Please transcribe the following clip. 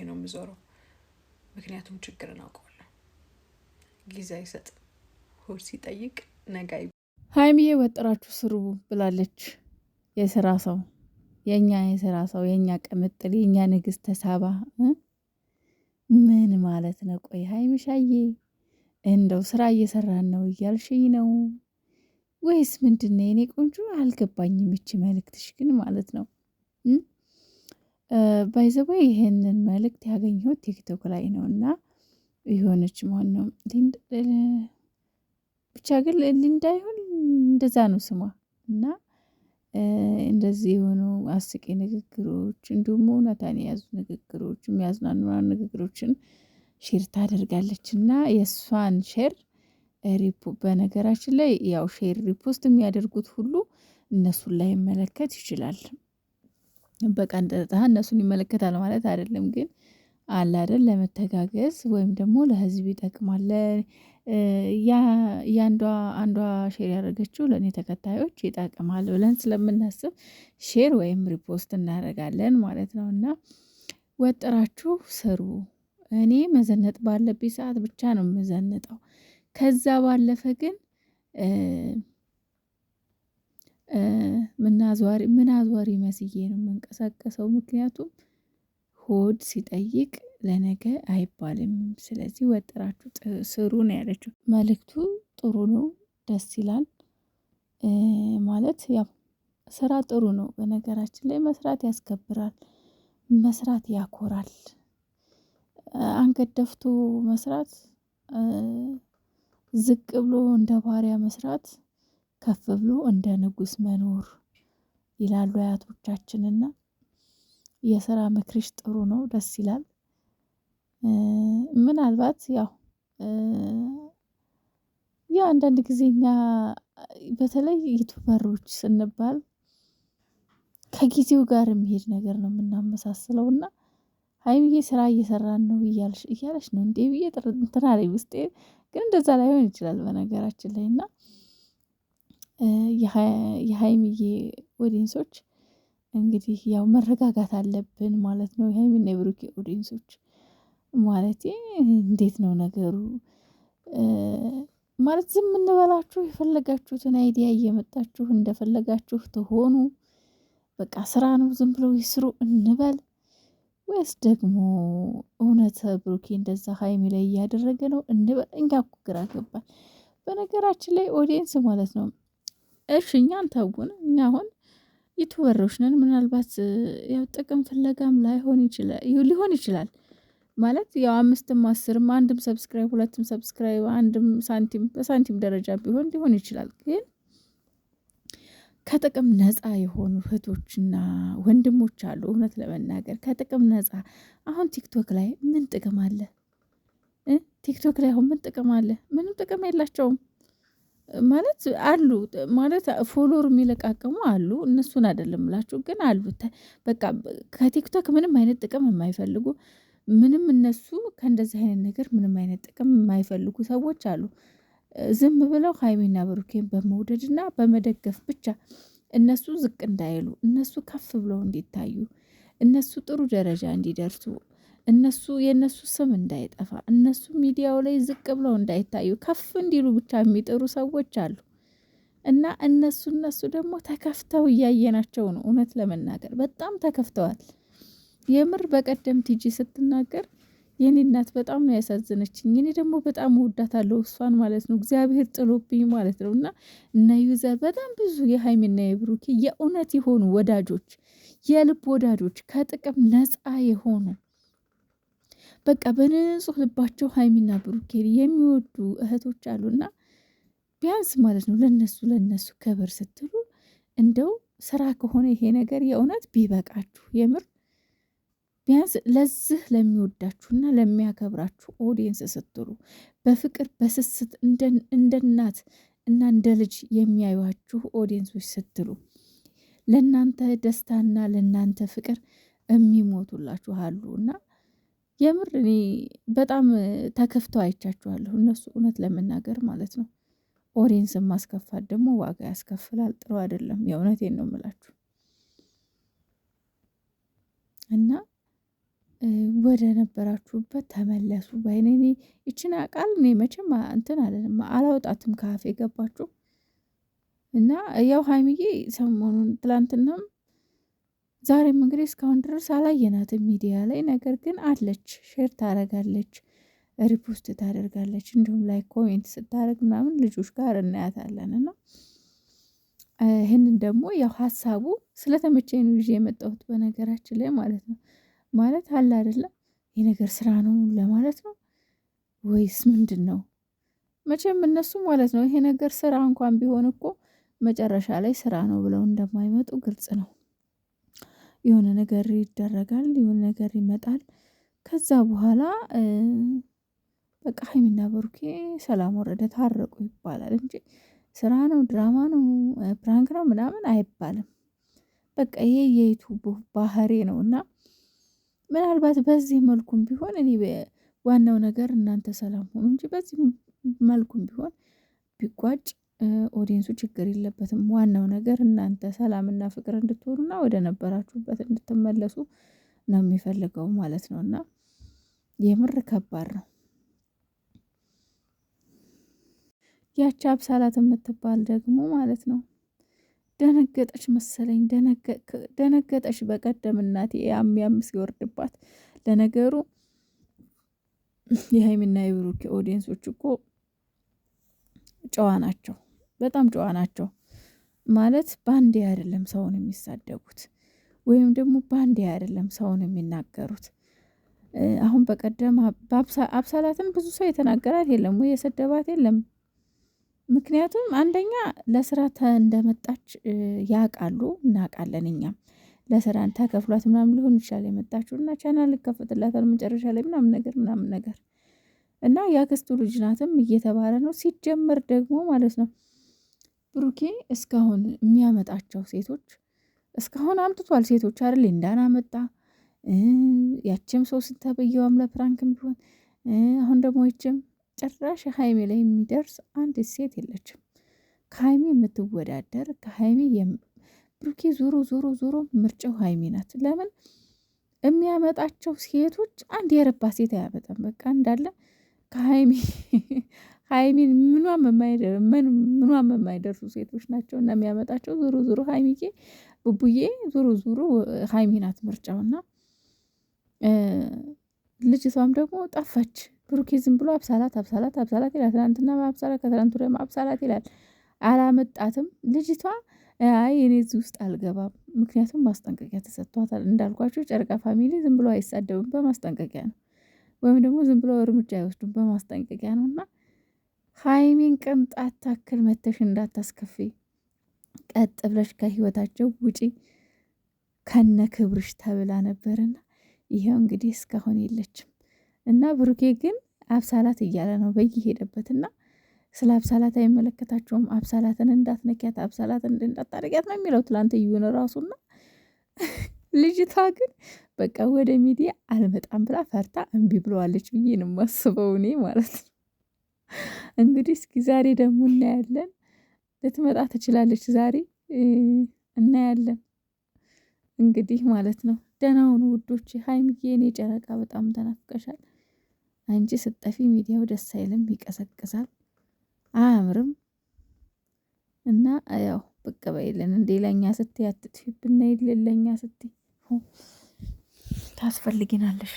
ነው የምዞረው። ምክንያቱም ችግርን አውቀዋለሁ። ጊዜ አይሰጥም። ሆድ ሲጠይቅ ነገ ሀይሚዬ ወጥራችሁ ስሩ ብላለች። የስራ ሰው የኛ የስራ ሰው የኛ ቅምጥል የኛ ንግስት ሳባ ምን ማለት ነው? ቆይ ሀይሚሻዬ እንደው ስራ እየሰራን ነው እያልሽኝ ነው ወይስ ምንድነው? የኔ ቆንጆ አልገባኝም። ይቺ መልእክትሽ ግን ማለት ነው ባይ ዘ ወይ ይሄንን መልእክት ያገኘሁት ቲክቶክ ላይ ነው እና የሆነች ማነው ብቻ ግን ሊንዳ ይሁን እንደዛ ነው ስሟ እና እንደዚህ የሆኑ አስቂኝ ንግግሮች እንዲሁም እውነታን የያዙ ንግግሮች የሚያዝናኑ ንግግሮችን ሼር ታደርጋለች እና የእሷን ሼር በነገራችን ላይ ያው ሼር ሪፖስት የሚያደርጉት ሁሉ እነሱን ላይ መለከት ይችላል። በቃ እንደዛ እነሱን ይመለከታል ማለት አይደለም፣ ግን አለ አይደል ለመተጋገዝ ወይም ደግሞ ለህዝብ ይጠቅማል። አንዷ ሼር ያደረገችው ለእኔ ተከታዮች ይጠቅማል ብለን ስለምናስብ ሼር ወይም ሪፖስት እናደርጋለን ማለት ነው። እና ወጥራችሁ ስሩ። እኔ መዘነጥ ባለብኝ ሰዓት ብቻ ነው የምዘንጠው። ከዛ ባለፈ ግን ምን አዟሪ መስዬ ነው የምንቀሳቀሰው። ምክንያቱም ሆድ ሲጠይቅ ለነገ አይባልም። ስለዚህ ወጥራችሁ ስሩ ነው ያለችው። መልእክቱ ጥሩ ነው፣ ደስ ይላል። ማለት ያው ስራ ጥሩ ነው። በነገራችን ላይ መስራት ያስከብራል፣ መስራት ያኮራል። አንገት ደፍቶ መስራት፣ ዝቅ ብሎ እንደ ባሪያ መስራት፣ ከፍ ብሎ እንደ ንጉስ መኖር ይላሉ አያቶቻችንና የስራ ምክርሽ ጥሩ ነው፣ ደስ ይላል። ምናልባት ያው አንዳንድ ጊዜ እኛ በተለይ ዩቱበሮች ስንባል ከጊዜው ጋር የሚሄድ ነገር ነው የምናመሳስለው እና ሀይሚዬ ስራ እየሰራን ነው እያለች ነው እንዴ ብዬ እንትን አለኝ ውስጤ። ግን እንደዛ ላይሆን ይችላል በነገራችን ላይ እና የሀይሚዬ ኦዲየንሶች እንግዲህ ያው መረጋጋት አለብን ማለት ነው። የሀይሚና የብሩኬ ኦዲየንሶች ማለቴ እንዴት ነው ነገሩ? ማለት ዝም እንበላችሁ? የፈለጋችሁትን አይዲያ እየመጣችሁ እንደፈለጋችሁ ትሆኑ? በቃ ስራ ነው ዝም ብለው ይስሩ እንበል? ወይስ ደግሞ እውነት ብሩኬ እንደዛ ሀይሚ ላይ እያደረገ ነው እንበል? እኛ እኮ ግራ ገባን። በነገራችን ላይ ኦዲየንስ ማለት ነው እሺ እኛን ተውን። እኛ አሁን ዩቱበሮች ነን። ምናልባት ያው ጥቅም ፍለጋም ሊሆን ይችላል ማለት ያው 5ም 10ም አንድም ሰብስክራይብ 2ም ሰብስክራይብ አንድም ሳንቲም በሳንቲም ደረጃ ሊሆን ይችላል። ግን ከጥቅም ነፃ የሆኑ እህቶችና ወንድሞች አሉ። እውነት ለመናገር ከጥቅም ነፃ አሁን ቲክቶክ ላይ ምን ጥቅም አለ? ቲክቶክ ላይ አሁን ምን ጥቅም አለ? ምንም ጥቅም የላቸውም። ማለት አሉ ማለት ፎሎወር የሚለቃቀሙ አሉ። እነሱን አይደለም እላችሁ ግን አሉ። በቃ ከቲክቶክ ምንም አይነት ጥቅም የማይፈልጉ ምንም እነሱ ከእንደዚህ አይነት ነገር ምንም አይነት ጥቅም የማይፈልጉ ሰዎች አሉ። ዝም ብለው ሀይሚና ብሩኬን በመውደድና በመደገፍ ብቻ እነሱ ዝቅ እንዳይሉ፣ እነሱ ከፍ ብለው እንዲታዩ፣ እነሱ ጥሩ ደረጃ እንዲደርሱ፣ እነሱ የእነሱ ስም እንዳይጠፋ፣ እነሱ ሚዲያው ላይ ዝቅ ብለው እንዳይታዩ ከፍ እንዲሉ ብቻ የሚጥሩ ሰዎች አሉ። እና እነሱ ደግሞ ተከፍተው እያየናቸው ነው። እውነት ለመናገር በጣም ተከፍተዋል። የምር በቀደም ቲጂ ስትናገር የኔ እናት በጣም ነው ያሳዘነችኝ። እኔ ደግሞ በጣም እወዳታለሁ እሷን ማለት ነው። እግዚአብሔር ጥሎብኝ ማለት ነው። እና እነ ዩዘር በጣም ብዙ የሀይሚና የብሩኬ የእውነት የሆኑ ወዳጆች፣ የልብ ወዳጆች ከጥቅም ነፃ የሆኑ በቃ በንጹህ ልባቸው ሀይሚና ብሩኬ የሚወዱ እህቶች አሉና ቢያንስ ማለት ነው ለነሱ ክብር ስትሉ እንደው ስራ ከሆነ ይሄ ነገር የእውነት ቢበቃችሁ የምር ቢያንስ ለዚህ ለሚወዳችሁና ለሚያከብራችሁ ኦዲየንስ ስትሉ በፍቅር በስስት እንደ እናት እና እንደ ልጅ የሚያዩዋችሁ ኦዲየንሶች ስትሉ ለእናንተ ደስታና ለእናንተ ፍቅር የሚሞቱላችሁ አሉ እና የምር እኔ በጣም ተከፍተው አይቻችኋለሁ። እነሱ እውነት ለመናገር ማለት ነው። ኦዲየንስን ማስከፋት ደግሞ ዋጋ ያስከፍላል። ጥሩ አይደለም። የእውነቴን ነው የምላችሁ እና ወደ ነበራችሁበት ተመለሱ ባይኔ። ይችን ቃል እኔ መቼም እንትን አለንም አላወጣትም ከአፌ ገባችሁ። እና ያው ሀይሚዬ ሰሞኑን ትላንትናም ዛሬም እንግዲህ እስካሁን ድረስ አላየናትም ሚዲያ ላይ። ነገር ግን አለች፣ ሼር ታደርጋለች፣ ሪፖስት ታደርጋለች፣ እንዲሁም ላይ ኮሜንት ስታደርግ ምናምን ልጆች ጋር እናያታለን። እና ይህንን ደግሞ ያው ሀሳቡ ስለተመቸኝ ነው ይዤ የመጣሁት በነገራችን ላይ ማለት ነው። ማለት አለ አይደለም ይህ ነገር ስራ ነው ለማለት ነው ወይስ ምንድን ነው? መቼም እነሱ ማለት ነው ይሄ ነገር ስራ እንኳን ቢሆን እኮ መጨረሻ ላይ ስራ ነው ብለው እንደማይመጡ ግልጽ ነው። የሆነ ነገር ይደረጋል፣ የሆነ ነገር ይመጣል። ከዛ በኋላ በቃ ሀይሚና ብሩኬ ሰላም ወረደ ታረቁ ይባላል እንጂ ስራ ነው ድራማ ነው ፕራንክ ነው ምናምን አይባልም። በቃ ይሄ የዩቱብ ባህሪ ነው። እና ምናልባት በዚህ መልኩም ቢሆን እኔ ዋናው ነገር እናንተ ሰላም ሆኑ እንጂ በዚህ መልኩም ቢሆን ቢቋጭ ኦዲየንሱ ችግር የለበትም። ዋናው ነገር እናንተ ሰላምና ፍቅር እንድትሆኑና ወደ ነበራችሁበት እንድትመለሱ ነው የሚፈልገው ማለት ነው። እና የምር ከባድ ነው። ያቺ አብሳላት የምትባል ደግሞ ማለት ነው ደነገጠች መሰለኝ። ደነገጠች በቀደም እናቴ ያም ሲወርድባት። ለነገሩ የሀይሚና የብሩኬ ኦዲየንሶች እኮ ጨዋ ናቸው፣ በጣም ጨዋ ናቸው። ማለት ባንዴ አይደለም ሰውን የሚሳደቡት ወይም ደግሞ ባንዴ አይደለም ሰውን የሚናገሩት። አሁን በቀደም አብሳላትን ብዙ ሰው የተናገራት የለም ወይ የሰደባት የለም። ምክንያቱም አንደኛ ለስራ እንደመጣች ያውቃሉ፣ እናውቃለን። እኛም ለስራ ተከፍሏት ምናምን ሊሆን ይችላል የመጣችው እና ቻናል ይከፈትላታል መጨረሻ ላይ ምናምን ነገር እና ያክስቱ ልጅ ናትም እየተባለ ነው። ሲጀመር ደግሞ ማለት ነው ብሩኬ እስካሁን የሚያመጣቸው ሴቶች እስካሁን አምጥቷል። ሴቶች አይደል እንዳና መጣ፣ ያችም ሰው ስተበየዋም ለፕራንክም ቢሆን አሁን ደግሞ ይችም ጭራሽ ሀይሚ ላይ የሚደርስ አንድ ሴት የለችም። ከሀይሚ የምትወዳደር ከሀይሚ ብሩኬ ዞሮ ምርጫው ሀይሚ ናት። ለምን የሚያመጣቸው ሴቶች አንድ የረባ ሴት አያመጣም። በቃ እንዳለ ከሀይሚ ምኗም የማይደርሱ ሴቶች ናቸው እና የሚያመጣቸው ዞሮ ሀይሚዬ ቡቡዬ ዞሮ ሀይሚ ናት ምርጫውና ልጅቷም ደግሞ ጠፋች። ብሩኬ ዝም ብሎ አብሳላት ይላል። ትናንትና አብሳላት፣ ከትናንቱ ደግሞ አብሳላት ይላል። አላመጣትም ልጅቷ። አይ እኔ እዚህ ውስጥ አልገባም፣ ምክንያቱም ማስጠንቀቂያ ተሰጥቷታል። እንዳልኳቸው ጨረቃ ፋሚሊ ዝም ብሎ አይሳደብም፣ በማስጠንቀቂያ ነው። ወይም ደግሞ ዝም ብሎ እርምጃ አይወስዱም፣ በማስጠንቀቂያ ነው። እና ሀይሚን ቅንጣት ታክል መተሽ እንዳታስከፊ፣ ቀጥ ብለሽ ከህይወታቸው ውጪ ከነ ክብርሽ ተብላ ነበርና ይሄው እንግዲህ እስካሁን የለችም። እና ብሩኬ ግን አብሳላት እያለ ነው በየሄደበትና ስለ አብሳላት አይመለከታቸውም። አብሳላትን እንዳትነኪያት፣ አብሳላትን እንዳታረጊያት ነው የሚለው ትላንት እዩን ራሱና ልጅቷ ግን በቃ ወደ ሚዲያ አልመጣም ብላ ፈርታ እምቢ ብለዋለች ብዬ ነው የማስበው እኔ ማለት ነው። እንግዲህ እስኪ ዛሬ ደግሞ እናያለን። ልትመጣ ትችላለች ዛሬ እናያለን እንግዲህ ማለት ነው። ደህና ሁኑ ውዶች። ሀይሚዬ እኔ ጨረቃ በጣም ተናፍቀሻል። አንቺ ስጠፊ ሚዲያው ደስ አይልም፣ ይቀሰቅሳል፣ አያምርም። እና ያው ብቅ በይልን እንዴ ለኛ ስትይ አትጥፊብን፣ ይልልኛ ስትይ ታስፈልጊናለሽ።